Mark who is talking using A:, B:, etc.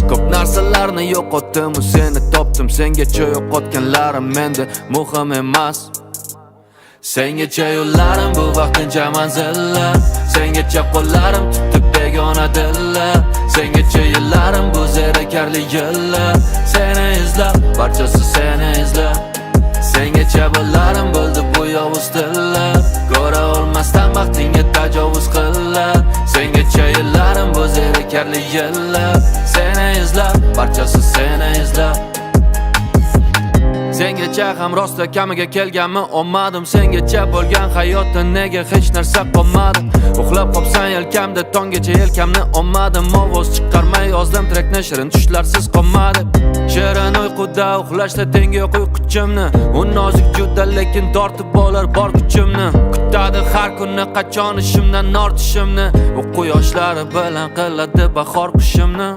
A: Ko'p narsalarni yo'qotdim, seni topdim. Sengacha yo'qotganlarim menda muhim emas. Sengacha yo'llarim bu vaqtincha manzillar. Sengacha qo'llarim tutib begona dillar. Sengacha yillarim bu zerikarli yillar. Seni izlab, barchasi seni izlab. Sengacha bo'larim bo'ldi bu yovuz tillar. Ko'ra olmasdan vaqtingga tajovuz qillar. Sengacha yillarim bu zerikarli yillar. Seni izlab, barchasi seni izlab. Sengacha ham rosta kamiga kelganmi olmadim. Sengacha bo'lgan hayotda nega hech narsa qolmadi. Uxlab qopsan yelkamda tonggacha yelkamni olmadim. Ovoz chiqarmay yozdim trekni, shirin tushlarsiz qolmadi. Shirin uyquda uxlashda tengi yo'q uyquchimni. U nozik juda lekin tortib olar bor kuchimni. Kutadi har kuni qachon ishimdan ortishimni. U quyoshlari bilan qiladi bahor qushimni.